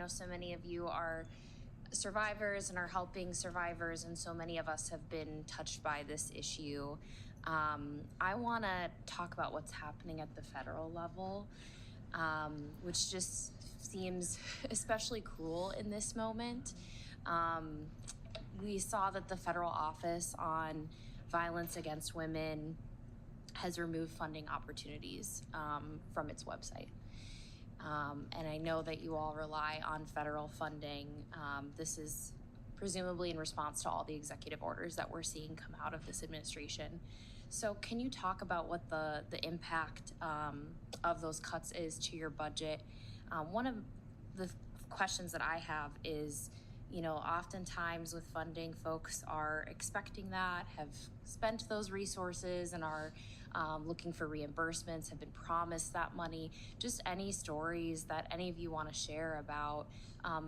know so many of you are survivors and are helping survivors, and so many of us have been touched by this issue. I want to talk about what's happening at the federal level, which just seems especially cruel in this moment. We saw that the federal office on violence against women has removed funding opportunities from its website. And I know that you all rely on federal funding. This is presumably in response to all the executive orders that we're seeing come out of this administration. So can you talk about what the impact of those cuts is to your budget? One of the questions that I have is, oftentimes with funding, folks are expecting that, have spent those resources, and are looking for reimbursements, have been promised that money. Just any stories that any of you want to share about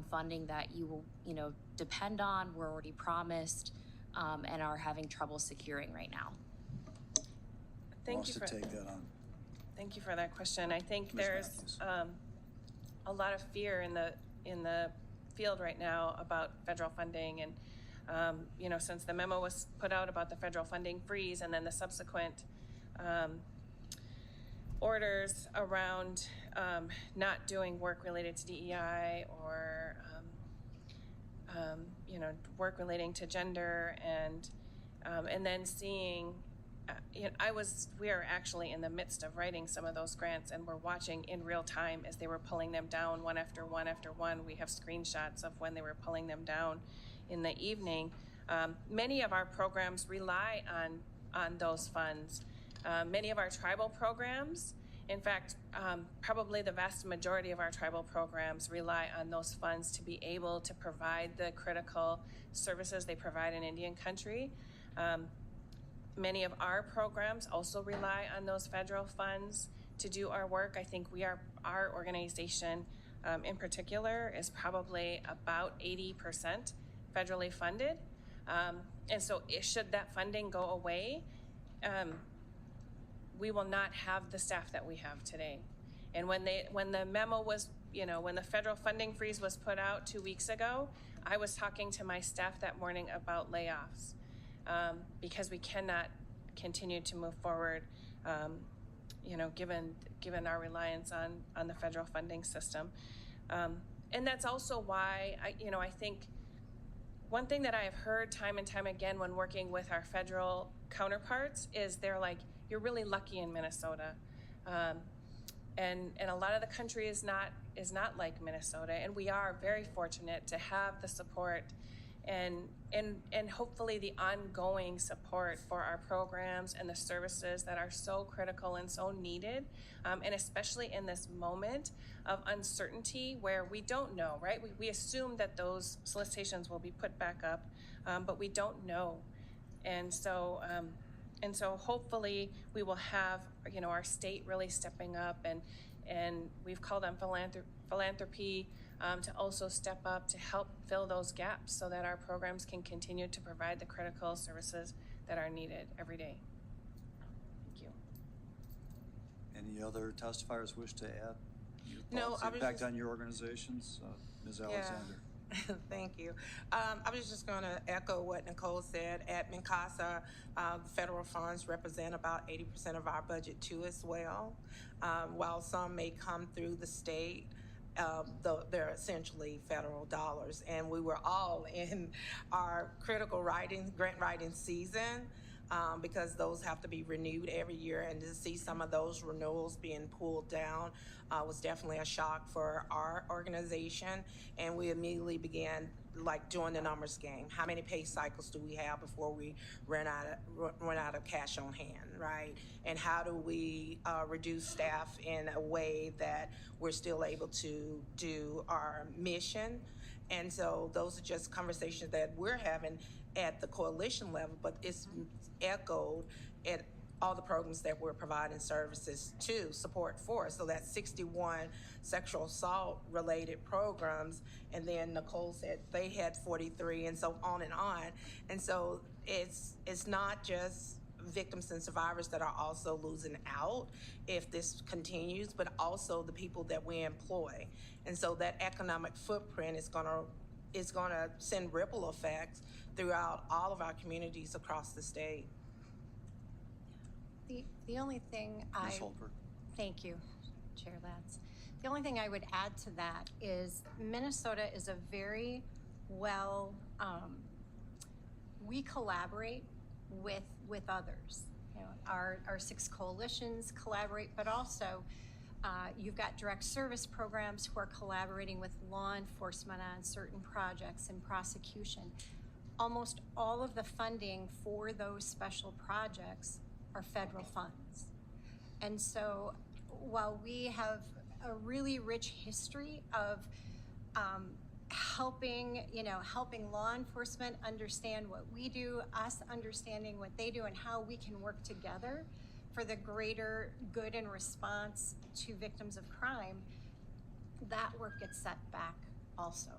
funding that you will, depend on, were already promised, and are having trouble securing right now. Thank you for take that on. Thank you for that question. I think Ms. there's a lot of fear in the field right now about federal funding, and since the memo was put out about the federal funding freeze, and then the subsequent orders around not doing work related to DEI or work relating to gender, and then seeing. We are actually in the midst of writing some of those grants, and we're watching in real time as they were pulling them down one after one after one. We have screenshots of when they were pulling them down in the evening. Many of our programs rely on those funds. Many of our tribal programs, in fact, probably the vast majority of our tribal programs rely on those funds to be able to provide the critical services they provide in Indian country. Many of our programs also rely on those federal funds to do our work. I think our organization in particular is probably about 80% federally funded. And so should that funding go away, we will not have the staff that we have today. And when the memo was, when the federal funding freeze was put out 2 weeks ago, I was talking to my staff that morning about layoffs. Because we cannot continue to move forward, given our reliance on the federal funding system. And that's also why I think one thing that I have heard time and time again when working with our federal counterparts is they're like, you're really lucky in Minnesota. And a lot of the country is not like Minnesota, and we are very fortunate to have the support and hopefully the ongoing support for our programs and the services that are so critical and so needed, and especially in this moment of uncertainty where we don't know, right? We assume that those solicitations will be put back up, but we don't know. And so hopefully we will have, our state really stepping up, and we've called on philanthropy to also step up to help fill those gaps so that our programs can continue to provide the critical services that are needed every day. Thank you. Any other testifiers wish to add your No, thoughts, impact on your organizations? Ms. Alexander. Thank you. I was just going to echo what Nicole said. At MNCASA, federal funds represent about 80% of our budget too as well. While some may come through the state, they're essentially federal dollars. And we were all in our critical grant writing season, because those have to be renewed every year, and to see some of those renewals being pulled down was definitely a shock for our organization. And we immediately began doing the numbers game. How many pay cycles do we have before we run out of cash on hand, right? And how do we reduce staff in a way that we're still able to do our mission? And so those are just conversations that we're having at the coalition level, but it's echoed at all the programs that we're providing services to support for. So that's 61 sexual assault related programs. And then Nicole said they had 43, and so on and on. And so it's not just victims and survivors that are also losing out if this continues, but also the people that we employ. And so that economic footprint is gonna send ripple effects throughout all of our communities across the state. The only thing Ms. Holbert? Thank you, Chair Latz. The only thing I would add to that is Minnesota is a very well, we collaborate with others. You know, our 6 coalitions collaborate, but also you've got direct service programs who are collaborating with law enforcement on certain projects and prosecution. Almost all of the funding for those special projects are federal funds. And so while we have a really rich history of helping law enforcement understand what we do, us understanding what they do, and how we can work together for the greater good and response to victims of crime, that work gets set back also.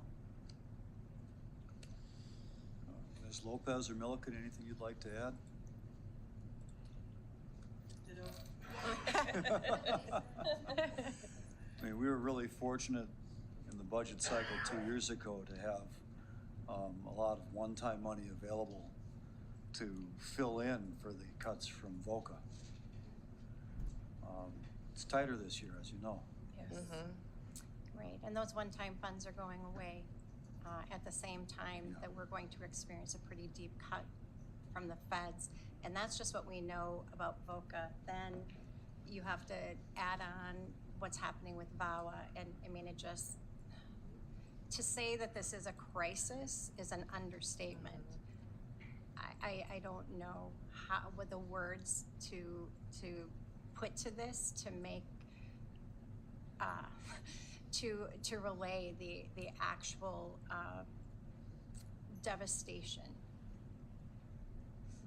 Ms. Lopez or Milliken, anything you'd like to add? I mean, we were really fortunate in the budget cycle 2 years ago to have a lot of one-time money available to fill in for the cuts from VOCA. It's tighter this year, as you know. Yes. Right, and those one-time funds are going away at the same time that we're going to experience a pretty deep cut from the feds. And that's just what we know about VOCA. Then you have to add on what's happening with VAWA. And I mean, to say that this is a crisis is an understatement. I don't know what the words to put to this to make, to relay the actual devastation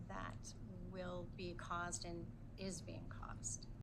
that will be caused and is being caused.